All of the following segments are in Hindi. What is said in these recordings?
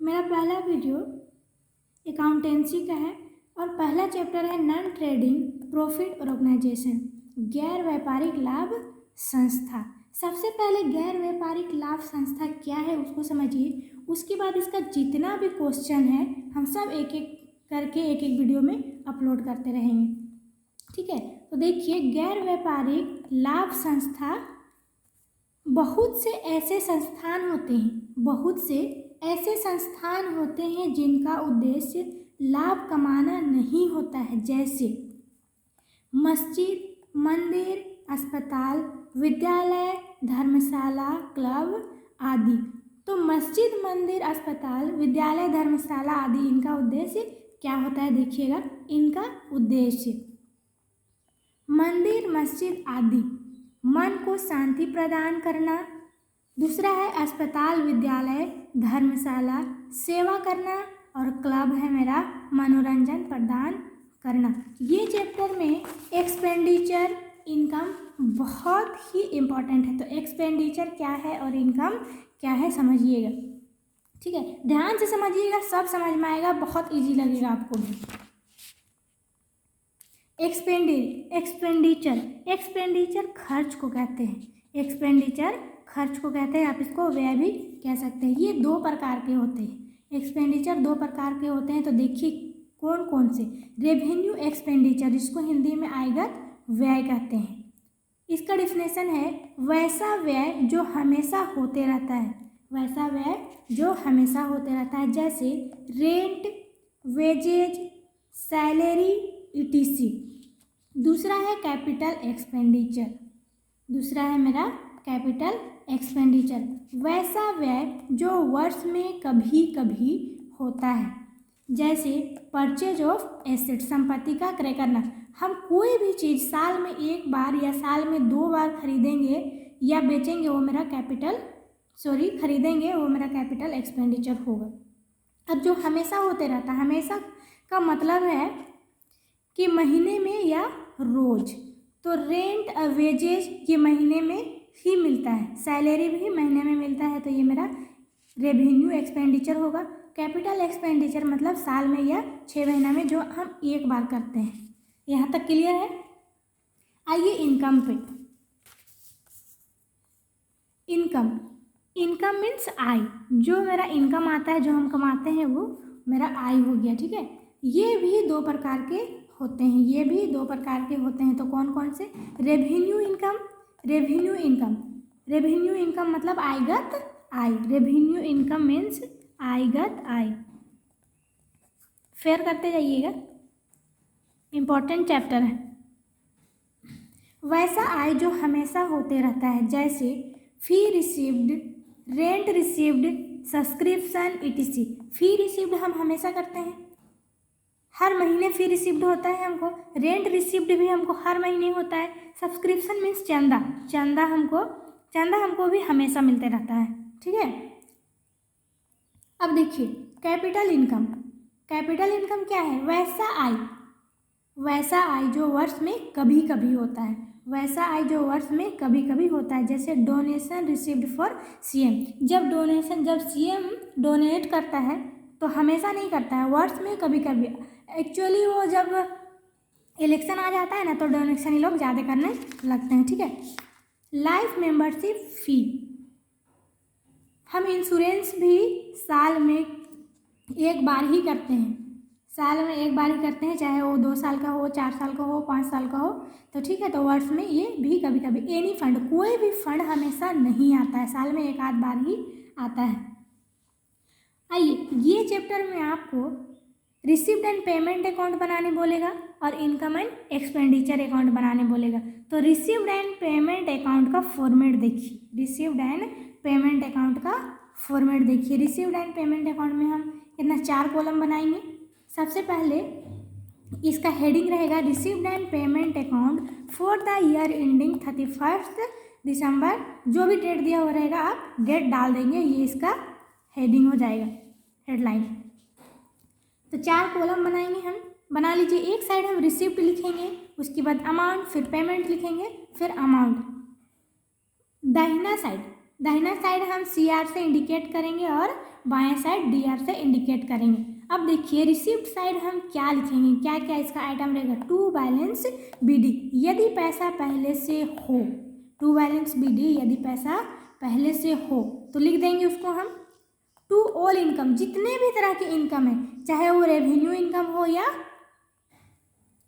मेरा पहला वीडियो अकाउंटेंसी का है और पहला चैप्टर है नॉन ट्रेडिंग प्रॉफिट ऑर्गेनाइजेशन, गैर व्यापारिक लाभ संस्था। सबसे पहले गैर व्यापारिक लाभ संस्था क्या है उसको समझिए। उसके बाद इसका जितना भी क्वेश्चन है हम सब एक एक करके एक एक वीडियो में अपलोड करते रहेंगे, ठीक है। तो देखिए, गैर व्यापारिक लाभ संस्था बहुत से ऐसे संस्थान होते हैं जिनका उद्देश्य लाभ कमाना नहीं होता है, जैसे मस्जिद, मंदिर, अस्पताल, विद्यालय, धर्मशाला, क्लब आदि। तो मस्जिद, मंदिर, अस्पताल, विद्यालय, धर्मशाला आदि इनका उद्देश्य क्या होता है, देखिएगा। इनका उद्देश्य मंदिर, मस्जिद आदि मन को शांति प्रदान करना। दूसरा है अस्पताल, विद्यालय, धर्मशाला सेवा करना, और क्लब है मेरा मनोरंजन प्रदान करना। ये चैप्टर में एक्सपेंडिचर इनकम बहुत ही इम्पोर्टेंट है। तो एक्सपेंडिचर क्या है और इनकम क्या है समझिएगा, ठीक है। ध्यान से समझिएगा, सब समझ में आएगा, बहुत इजी लगेगा आपको भी। एक्सपेंडिचर खर्च को कहते हैं, आप इसको व्यय भी कह सकते हैं। ये दो प्रकार के होते हैं, एक्सपेंडिचर दो प्रकार के होते हैं। तो देखिए कौन कौन से। रेवेन्यू एक्सपेंडिचर, जिसको हिंदी में आयगत व्यय कहते हैं। इसका डिफिनेशन है वैसा व्यय जो हमेशा होते रहता है, जैसे रेंट, वेजेज, सैलरी etc। दूसरा है कैपिटल एक्सपेंडिचर, वैसा व्यय जो वर्ष में कभी कभी होता है, जैसे परचेज ऑफ एसेट, संपत्ति का क्रय करना। हम कोई भी चीज़ साल में एक बार या साल में 2 बार खरीदेंगे या बेचेंगे, वो मेरा कैपिटल एक्सपेंडिचर होगा। अब जो हमेशा होते रहता है, हमेशा का मतलब है कि महीने में या रोज। तो रेंट और वेजेज ये महीने में ही मिलता है, सैलरी भी महीने में मिलता है, तो ये मेरा रेवेन्यू एक्सपेंडिचर होगा। कैपिटल एक्सपेंडिचर मतलब साल में या 6 महीना में जो हम एक बार करते हैं। यहाँ तक क्लियर है। आइए इनकम पे। इनकम मीन्स आय, जो मेरा इनकम आता है, जो हम कमाते हैं वो मेरा आय हो गया, ठीक है। ये भी दो प्रकार के होते हैं, तो कौन कौन से। रेवेन्यू इनकम मतलब आयगत आय, रेवेन्यू इनकम मीन्स आयगत आय। फेयर करते जाइएगा, इम्पोर्टेंट चैप्टर है। वैसा आय जो हमेशा होते रहता है, जैसे फी received, rent received, subscription etc। फी रिसीव्ड हम हमेशा करते हैं, हर महीने फी रिसीव्ड होता है हमको। रेंट रिसीव्ड भी हमको हर महीने होता है। सब्सक्रिप्शन मीन्स चंदा हमको भी हमेशा मिलते रहता है, ठीक है। अब देखिए कैपिटल इनकम क्या है। वैसा आय जो वर्ष में कभी कभी होता है, जैसे डोनेशन रिसीव्ड फॉर सीएम। जब सीएम डोनेट करता है तो हमेशा नहीं करता है, वर्ष में कभी कभी। एक्चुअली वो जब इलेक्शन आ जाता है ना, तो डोनेशन ही लोग ज़्यादा करने लगते हैं, ठीक है। लाइफ मेंबरशिप फी, हम इंश्योरेंस भी साल में एक बार ही करते हैं, चाहे वो 2 साल का हो, 4 साल का हो, 5 साल का हो, तो ठीक है। तो वर्ष में ये भी कभी कभी। एनी फंड, कोई भी फंड हमेशा नहीं आता है, साल में एक आध बार ही आता है। आइए, ये चैप्टर में आपको रिसीव्ड एंड पेमेंट अकाउंट बनाने बोलेगा और इनकम एंड एक्सपेंडिचर अकाउंट बनाने बोलेगा। तो रिसीव्ड एंड पेमेंट अकाउंट का फॉर्मेट देखिए। रिसीव्ड एंड पेमेंट अकाउंट में हम कितना 4 कॉलम बनाएंगे। सबसे पहले इसका हेडिंग रहेगा received and payment account for the year ending 31 दिसंबर। जो भी डेट दिया हुआ रहेगा आप डेट डाल देंगे, ये इसका हेडिंग हो जाएगा, हेडलाइन। तो 4 कॉलम बनाएंगे हम। बना लीजिए। एक साइड हम रिसिप्ट लिखेंगे, उसके बाद अमाउंट, फिर पेमेंट लिखेंगे, फिर अमाउंट। दाहिना साइड दाहिना साइड हम CR से इंडिकेट करेंगे और बाएं साइड DR से इंडिकेट करेंगे। अब देखिए रिसिप्ट साइड हम क्या लिखेंगे, क्या क्या इसका आइटम रहेगा, टू बैलेंस BD यदि पैसा पहले से हो, टू बैलेंस BD यदि पैसा पहले से हो तो लिख देंगे उसको हम। टू ऑल इनकम जितने भी तरह के इनकम है, चाहे वो रेवेन्यू इनकम हो या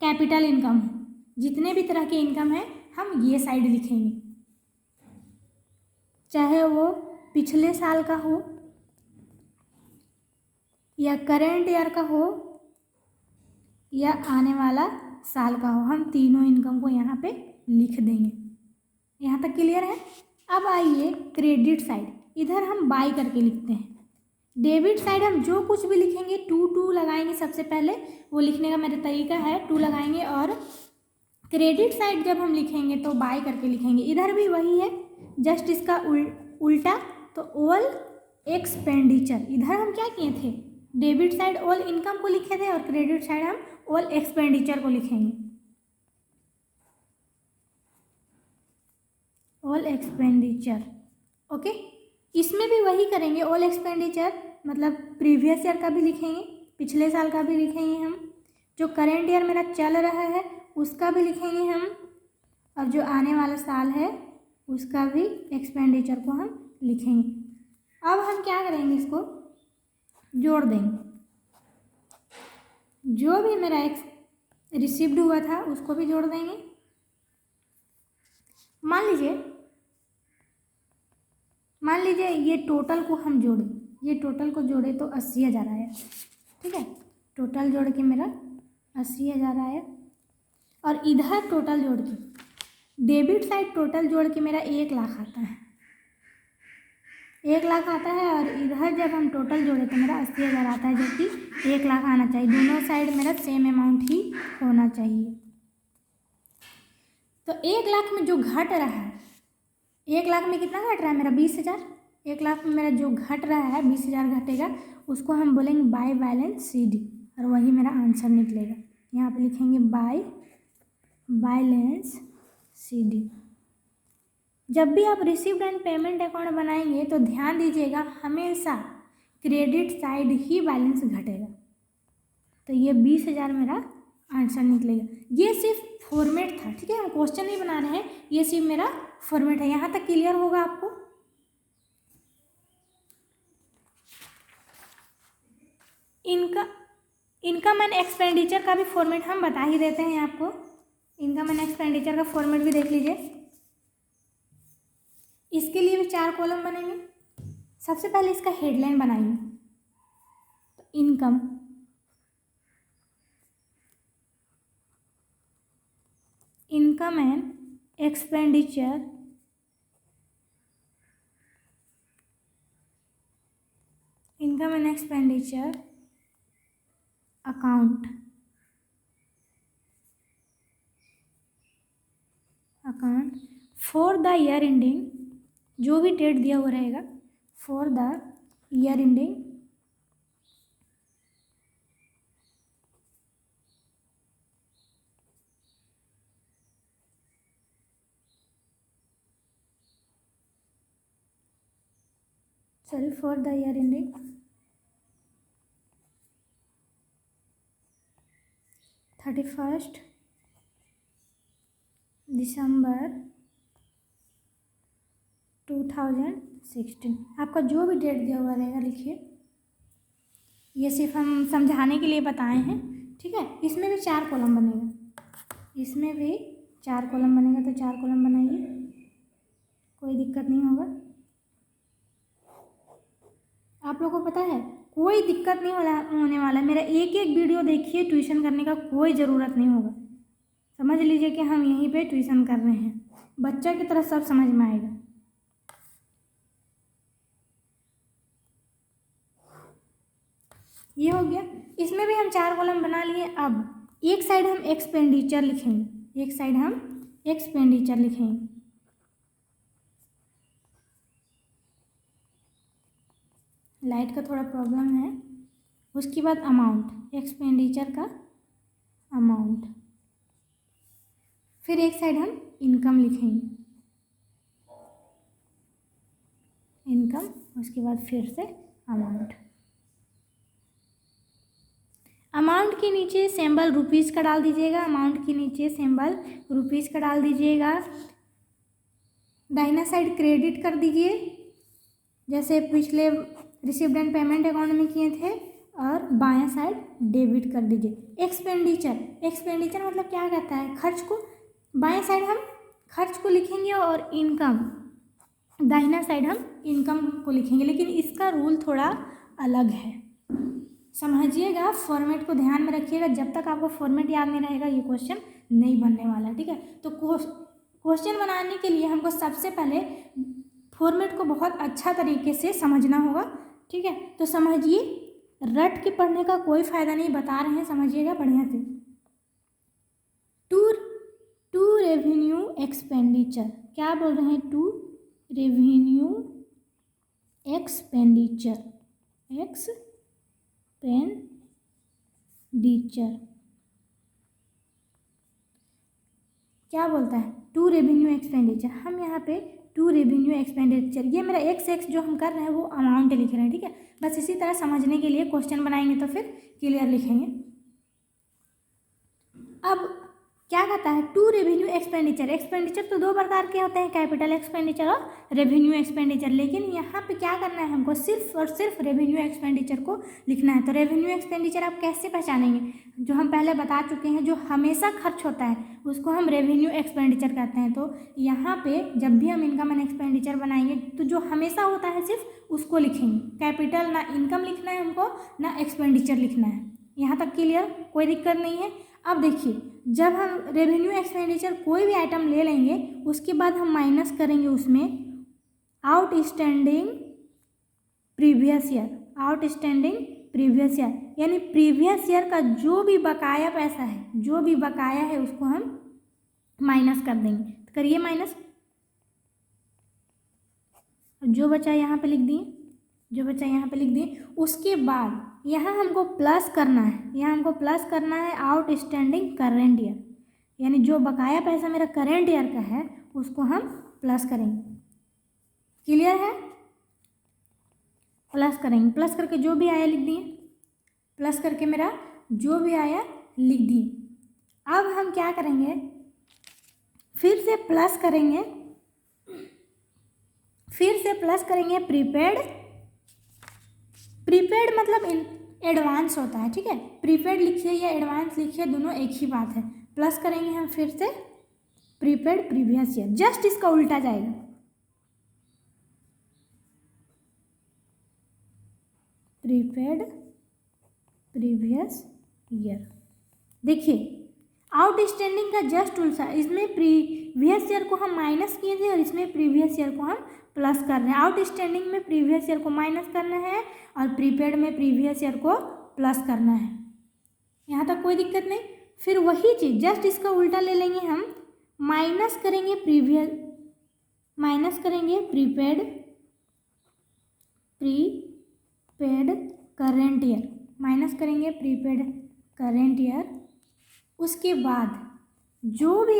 कैपिटल इनकम हो, जितने भी तरह के इनकम है हम ये साइड लिखेंगे, चाहे वो पिछले साल का हो या करेंट ईयर का हो या आने वाला साल का हो, हम तीनों इनकम को यहाँ पे लिख देंगे। यहाँ तक क्लियर है। अब आइए क्रेडिट साइड, इधर हम बाई करके लिखते हैं। डेबिट साइड हम जो कुछ भी लिखेंगे टू लगाएंगे, सबसे पहले वो लिखने का मेरा तरीका है, टू लगाएंगे। और क्रेडिट साइड जब हम लिखेंगे तो बाई करके लिखेंगे। इधर भी वही है, जस्ट इसका उल्टा। तो ऑल एक्सपेंडिचर, इधर हम क्या किए थे, डेबिट साइड ऑल इनकम को लिखे थे और क्रेडिट साइड हम ऑल एक्सपेंडिचर को लिखेंगे, ऑल एक्सपेंडिचर। ओके, इसमें भी वही करेंगे, ऑल एक्सपेंडिचर मतलब प्रीवियस ईयर का भी लिखेंगे, पिछले साल का भी लिखेंगे हम, जो करेंट ईयर मेरा चल रहा है उसका भी लिखेंगे हम, और जो आने वाला साल है उसका भी एक्सपेंडिचर को हम लिखेंगे। अब हम क्या करेंगे, इसको जोड़ देंगे। जो भी मेरा रिसीव्ड हुआ था उसको भी जोड़ देंगे। मान लीजिए ये टोटल को हम जोड़ें, ये टोटल को जोड़े तो 80,000 आया। ठीक है, टोटल जोड़ के मेरा 80,000 आया। और इधर टोटल जोड़ के, डेबिट साइड टोटल जोड़ के मेरा 1,00,000 आता है, 1,00,000 आता है। और इधर जब हम टोटल जोड़े तो मेरा 80,000 आता है, जो कि 1,00,000 आना चाहिए। दोनों साइड मेरा सेम अमाउंट ही होना चाहिए। तो 1,00,000 में जो घट रहा है, 1,00,000 में कितना घट रहा है मेरा 20,000, 1,00,000 में मेरा जो घट रहा है 20,000 घटेगा, उसको हम बोलेंगे बाय बैलेंस CD, और वही मेरा आंसर निकलेगा। यहाँ पे लिखेंगे बाय बैलेंस CD। जब भी आप रिसीव्ड एंड पेमेंट अकाउंट बनाएंगे तो ध्यान दीजिएगा, हमेशा क्रेडिट साइड ही बैलेंस घटेगा। तो ये 20,000 मेरा आंसर निकलेगा। ये सिर्फ फॉर्मेट था, ठीक है, हम क्वेश्चन नहीं बना रहे हैं, ये सिर्फ मेरा फॉर्मेट है। यहाँ तक क्लियर होगा आपको। इनकम एंड एक्सपेंडिचर का भी फॉर्मेट हम बता ही देते हैं आपको। इनकम एंड एक्सपेंडिचर का फॉर्मेट भी देख लीजिए। इसके लिए भी 4 कॉलम बनेंगे। सबसे पहले इसका हेडलाइन बनाएंगे, तो income, income and expenditure, income and expenditure account, for the year ending, जो भी डेट दिया हुआ रहेगा for the year ending, for the year ending 31 दिसंबर 2016। आपका जो भी डेट दिया हुआ रहेगा लिखिए। ये सिर्फ हम समझाने के लिए बताए हैं, ठीक है। इसमें भी 4 कॉलम बनेगा, इसमें भी 4 कॉलम बनेगा, तो 4 कॉलम बनाइए, कोई दिक्कत नहीं होगा। आप लोगों को पता है कोई दिक्कत नहीं होने वाला। मेरा एक एक वीडियो देखिए, ट्यूशन करने का कोई ज़रूरत नहीं होगा। समझ लीजिए कि हम यहीं पे ट्यूशन कर रहे हैं, बच्चा की तरह सब समझ में आएगा। ये हो गया। इसमें भी हम 4 कॉलम बना लिए। अब एक साइड हम एक्सपेंडिचर लिखेंगे, एक साइड हम एक्सपेंडिचर लिखेंगे। लाइट का थोड़ा प्रॉब्लम है। उसके बाद अमाउंट, एक्सपेंडिचर का अमाउंट। फिर एक साइड हम इनकम लिखेंगे, इनकम, उसके बाद फिर से अमाउंट। अमाउंट के नीचे सिंबल रुपीज़ का डाल दीजिएगा, अमाउंट के नीचे सिंबल रुपीज़ का डाल दीजिएगा। दाहिना साइड क्रेडिट कर दीजिए, जैसे पिछले रिसीव्ड एंड पेमेंट अकाउंट में किए थे, और बायां साइड डेबिट कर दीजिए। एक्सपेंडिचर मतलब क्या कहता है, खर्च को बाएं साइड हम खर्च को लिखेंगे और इनकम दाहिना साइड हम इनकम को लिखेंगे, लेकिन इसका रूल थोड़ा अलग है, समझिएगा। फॉर्मेट को ध्यान में रखिएगा, जब तक आपको फॉर्मेट याद नहीं रहेगा ये क्वेश्चन नहीं बनने वाला, ठीक है। तो क्वेश्चन बनाने के लिए हमको सबसे पहले फॉर्मेट को बहुत अच्छा तरीके से समझना होगा, ठीक है। तो समझिए, रट के पढ़ने का कोई फ़ायदा नहीं, बता रहे हैं, समझिएगा बढ़िया से। टू रेवेन्यू एक्सपेंडिचर, क्या बोल रहे हैं, टू रेवेन्यू एक्सपेंडिचर क्या बोलता है, टू रेवेन्यू एक्सपेंडिचर। हम यहाँ पे टू रेवेन्यू एक्सपेंडिचर, ये मेरा एक्स जो हम कर रहे हैं वो अमाउंट लिख रहे हैं, ठीक है। बस इसी तरह समझने के लिए क्वेश्चन बनाएंगे तो फिर क्लियर लिखेंगे। अब क्या कहता है, टू रेवेन्यू एक्सपेंडिचर तो दो प्रकार के होते हैं, कैपिटल एक्सपेंडिचर और रेवेन्यू एक्सपेंडिचर, लेकिन यहाँ पे क्या करना है हमको, सिर्फ और सिर्फ रेवेन्यू एक्सपेंडिचर को लिखना है। तो रेवेन्यू एक्सपेंडिचर आप कैसे पहचानेंगे, जो हम पहले बता चुके हैं, जो हमेशा खर्च होता है उसको हम रेवेन्यू एक्सपेंडिचर कहते हैं। तो यहाँ पे जब भी हम इनकम एंड एक्सपेंडिचर बनाएंगे तो जो हमेशा होता है सिर्फ उसको लिखेंगे, कैपिटल ना इनकम लिखना है हमको ना एक्सपेंडिचर लिखना है। यहाँ तक क्लियर, कोई दिक्कत नहीं है। अब देखिए, जब हम रेवेन्यू एक्सपेंडिचर कोई भी आइटम ले लेंगे उसके बाद हम माइनस करेंगे उसमें आउटस्टैंडिंग प्रीवियस ईयर, यानी प्रीवियस ईयर का जो भी बकाया पैसा है, जो भी बकाया है उसको हम माइनस कर देंगे। तो करिए माइनस, जो बचा यहाँ पे लिख दिए, उसके बाद यहाँ हमको प्लस करना है, आउटस्टैंडिंग करेंट ईयर, यानी जो बकाया पैसा मेरा करेंट ईयर का है उसको हम प्लस करेंगे। क्लियर है, प्लस करेंगे, प्लस करके जो भी आया लिख दिए, अब हम क्या करेंगे, फिर से प्लस करेंगे प्रीपेड मतलब एडवांस होता है, ठीक है। प्रीपेड लिखिए या एडवांस लिखिए, दोनों एक ही बात है। प्लस करेंगे हम फिर से प्रीपेड प्रीवियस ईयर, जस्ट इसका उल्टा जाएगा, प्रीपेड प्रीवियस ईयर। देखिए, आउटस्टैंडिंग का जस्ट उल्टा, इसमें प्रीवियस ईयर को हम माइनस किए थे और इसमें प्रीवियस ईयर को हम प्लस कर रहे हैं। आउटस्टैंडिंग में प्रीवियस ईयर को माइनस करना है और प्रीपेड में प्रीवियस ईयर को प्लस करना है। यहाँ तक कोई दिक्कत नहीं। फिर वही चीज़ जस्ट इसका उल्टा ले लेंगे हम, माइनस करेंगे प्रीपेड करेंट ईयर, उसके बाद जो भी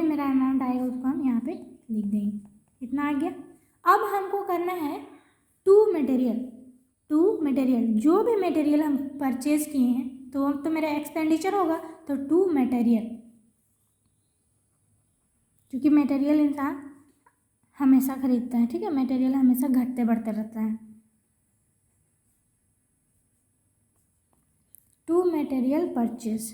मेरा अमाउंट आएगा उसको हम यहाँ पे लिख देंगे। इतना आ गया। अब हमको करना है टू मटेरियल, जो भी मटेरियल हम परचेज किए हैं तो अब तो मेरा एक्सपेंडिचर होगा, तो टू मटेरियल, क्योंकि मटेरियल इंसान हमेशा खरीदता है, ठीक है। मटेरियल हमेशा घटते बढ़ते रहता है। टू मटेरियल परचेज,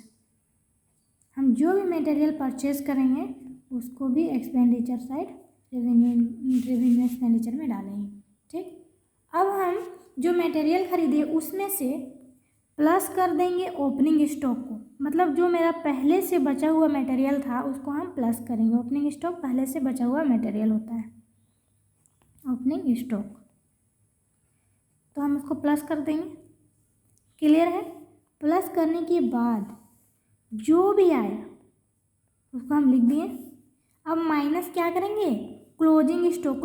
हम जो भी मटेरियल परचेज करेंगे उसको भी एक्सपेंडिचर साइड रेवेन्यू एक्सपेंडिचर में डालेंगे, ठीक। अब हम जो मटेरियल खरीदे उसमें से प्लस कर देंगे ओपनिंग स्टॉक को, मतलब जो मेरा पहले से बचा हुआ मटेरियल था उसको हम प्लस करेंगे। ओपनिंग स्टॉक पहले से बचा हुआ मटेरियल होता है, ओपनिंग स्टॉक, तो हम उसको प्लस कर देंगे। क्लियर है। प्लस करने के बाद जो भी आया उसको हम लिख दिए। अब माइनस क्या करेंगे, क्लोजिंग स्टॉक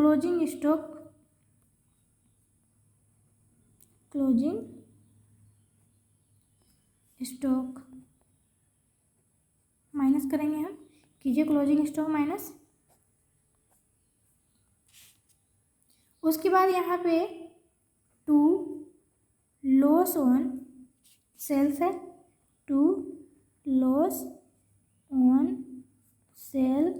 माइनस करेंगे हम। कीजिए क्लोजिंग स्टॉक माइनस, उसके बाद यहाँ पे टू लॉस ऑन सेल्स है, to loss on sale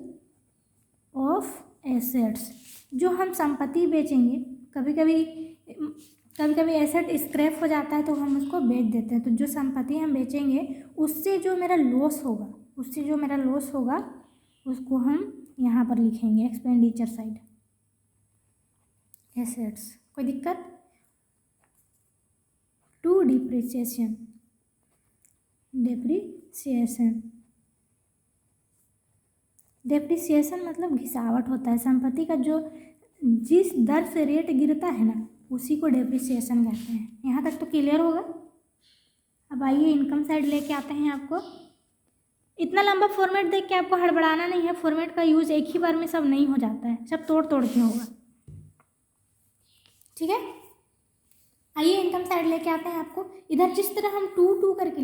of assets. जो हम संपत्ति बेचेंगे, कभी कभी एसेट स्क्रैप हो जाता है तो हम उसको बेच देते हैं। तो जो संपत्ति हम बेचेंगे उससे जो मेरा लॉस होगा उसको हम यहाँ पर लिखेंगे एक्सपेंडिचर साइड, एसेट्स। कोई दिक्कत? टू डिप्रिसिएशन मतलब घिसावट होता है संपत्ति का, जो जिस दर से रेट गिरता है ना उसी को डेप्रिसिएशन कहते हैं। यहाँ तक तो क्लियर होगा। अब आइए इनकम साइड लेके आते हैं आपको। इतना लंबा फॉर्मेट देख के आपको हड़बड़ाना नहीं है, फॉर्मेट का यूज़ एक ही बार में सब नहीं हो जाता है, सब तोड़ के होगा, ठीक है। आइए इनकम साइड लेके आते हैं आपको। इधर जिस तरह हम टू करके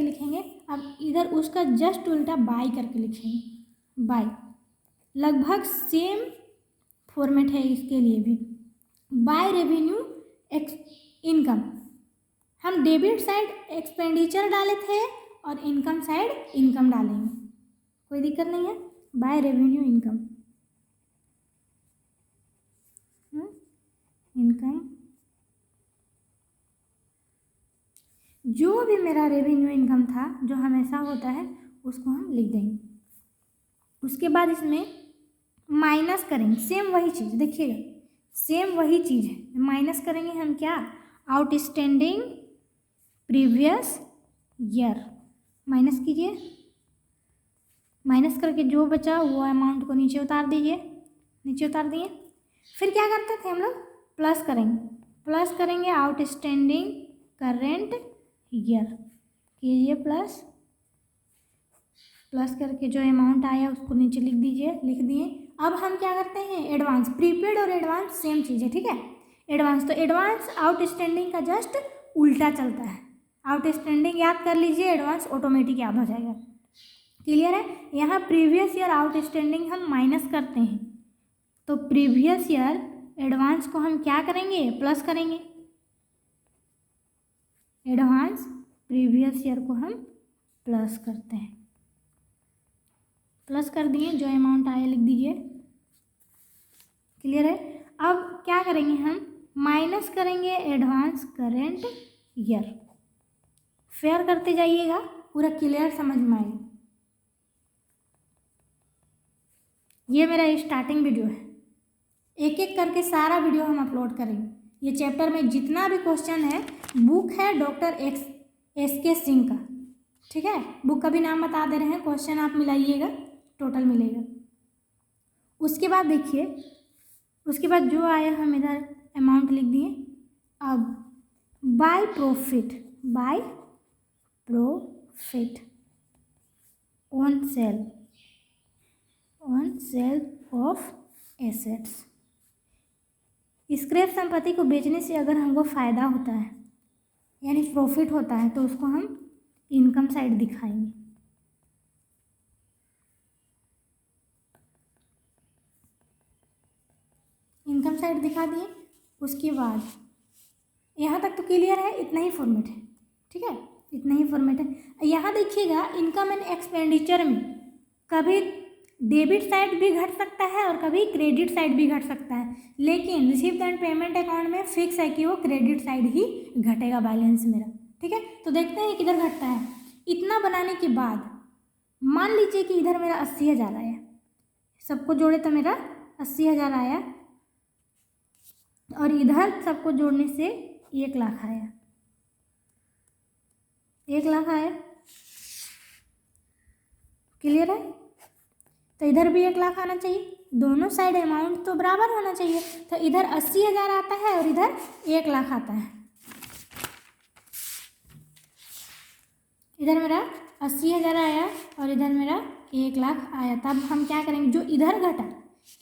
लिखेंगे, अब इधर उसका जस्ट उल्टा बाय करके लिखेंगे, बाय। लगभग सेम फॉर्मेट है इसके लिए भी। बाय रेवेन्यू इनकम, हम डेबिट साइड एक्सपेंडिचर डाले थे और इनकम साइड इनकम डालेंगे, कोई दिक्कत नहीं है। बाय रेवेन्यू इनकम, जो भी मेरा रेवेन्यू इनकम था जो हमेशा होता है उसको हम लिख देंगे। उसके बाद इसमें माइनस करेंगे, सेम वही चीज़, देखिएगा सेम वही चीज़ है। माइनस करेंगे हम क्या, आउटस्टैंडिंग प्रीवियस ईयर। माइनस कीजिए, माइनस करके जो बचा वो अमाउंट को नीचे उतार दिए। फिर क्या करते थे हम लोग, प्लस करेंगे आउटस्टैंडिंग करेंट ईयर कीजिए, प्लस करके जो अमाउंट आया उसको नीचे लिख दिए। अब हम क्या करते हैं, एडवांस, प्रीपेड और एडवांस सेम चीज़ है, ठीक है। एडवांस, तो एडवांस आउटस्टैंडिंग का जस्ट उल्टा चलता है। आउटस्टैंडिंग याद कर लीजिए, एडवांस ऑटोमेटिक याद हो जाएगा, क्लियर है। यहाँ प्रीवियस ईयर आउटस्टैंडिंग हम माइनस करते हैं, तो प्रीवियस ईयर एडवांस को हम क्या करेंगे, प्लस करेंगे। एडवांस प्रीवियस ईयर को हम प्लस करते हैं, प्लस कर दिए, जो अमाउंट आया लिख दीजिए, क्लियर है। अब क्या करेंगे हम, माइनस करेंगे एडवांस करेंट ईयर। फेयर करते जाइएगा, पूरा क्लियर समझ में आएगा। ये मेरा स्टार्टिंग वीडियो है, एक एक करके सारा वीडियो हम अपलोड करेंगे। ये चैप्टर में जितना भी क्वेश्चन है, बुक है डॉक्टर SK सिंह का, ठीक है। बुक का भी नाम बता दे रहे हैं, क्वेश्चन आप मिलाइएगा, टोटल मिलेगा। उसके बाद देखिए, उसके बाद जो आया हम इधर अमाउंट लिख दिए। अब by profit on sale of assets. Scrap संपत्ति को बेचने से अगर हमको फ़ायदा होता है यानी प्रॉफिट होता है तो उसको हम इनकम साइड दिखाएंगे। इनकम साइड दिखा दिए। उसके बाद यहाँ तक तो क्लियर है, इतना ही फॉर्मेट है, ठीक है, इतना ही फॉर्मेट है। यहाँ देखिएगा इनकम एंड एक्सपेंडिचर में कभी डेबिट साइड भी घट सकता है और कभी क्रेडिट साइड भी घट सकता है, लेकिन रिसीव्ड एंड पेमेंट अकाउंट में फिक्स है कि वो क्रेडिट साइड ही घटेगा बैलेंस मेरा, ठीक है। तो देखते हैं किधर घटता है। इतना बनाने के बाद मान लीजिए कि इधर मेरा 80,000 आया, सबको जोड़े तो मेरा 80,000 आया, और इधर सबको जोड़ने से 1 लाख आया, 1 लाख आया, क्लियर है। तो इधर भी 1 लाख आना चाहिए, दोनों साइड अमाउंट तो बराबर होना चाहिए। तो इधर 80,000 आता है और इधर 1 लाख आता है। इधर मेरा 80,000 आया और इधर मेरा 1 लाख आया। तब हम क्या करेंगे, जो इधर घटा,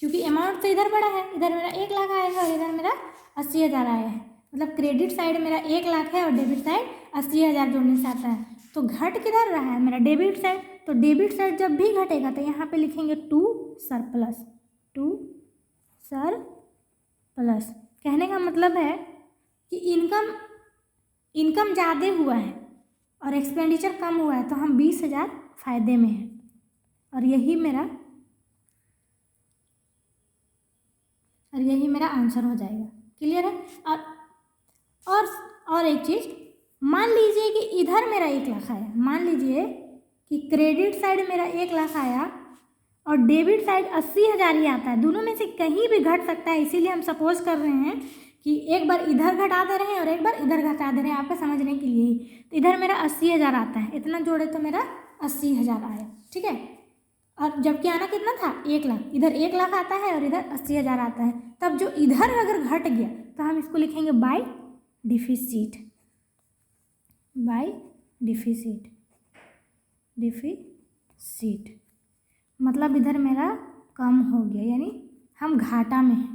क्योंकि अमाउंट तो इधर बड़ा है, इधर मेरा 1 लाख आया है और इधर मेरा 80,000 आया है, मतलब क्रेडिट साइड मेरा 1 लाख है और डेबिट साइड 80,000 जोड़ने से आता है। तो घट किधर रहा है मेरा, डेबिट साइड। तो डेबिट साइड जब भी घटेगा तो यहाँ पे लिखेंगे टू सरप्लस। कहने का मतलब है कि इनकम ज़्यादा हुआ है और एक्सपेंडिचर कम हुआ है, तो हम 20,000 फ़ायदे में हैं, और यही मेरा आंसर हो जाएगा। क्लियर है? और एक चीज़, मान लीजिए कि इधर मेरा 1 लाख आया, मान लीजिए कि क्रेडिट साइड मेरा 1 लाख आया और डेबिट साइड 80,000 ही आता है। दोनों में से कहीं भी घट सकता है, इसीलिए हम सपोज कर रहे हैं कि एक बार इधर घटा दे रहे हैं और एक बार इधर घटा दे रहे हैं, आपका समझने के लिए ही। तो इधर मेरा 80,000 आता है, इतना जोड़े तो मेरा 80,000 आया। ठीक है? और जबकि आना कितना था? 1 लाख। इधर 1 लाख आता है और इधर 80,000 आता है। तब जो इधर अगर घट गया तो हम इसको लिखेंगे by deficit. By deficit, deficit मतलब इधर मेरा कम हो गया, यानी हम घाटा में हैं।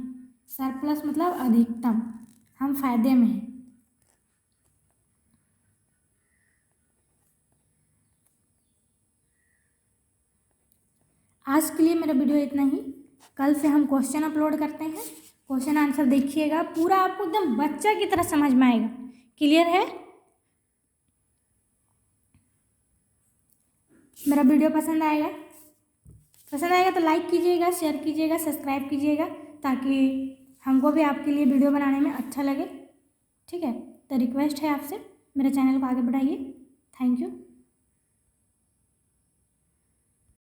सरप्लस मतलब अधिकतम, हम फायदे में हैं। आज के लिए मेरा वीडियो इतना ही। कल से हम क्वेश्चन अपलोड करते हैं। क्वेश्चन आंसर देखिएगा, पूरा आपको एकदम बच्चा की तरह समझ में आएगा। क्लियर है? मेरा वीडियो पसंद आएगा तो लाइक कीजिएगा, शेयर कीजिएगा, सब्सक्राइब कीजिएगा, ताकि हमको भी आपके लिए वीडियो बनाने में अच्छा लगे। ठीक है? तो रिक्वेस्ट है आपसे, मेरे चैनल को आगे बढ़ाइए। Thank you.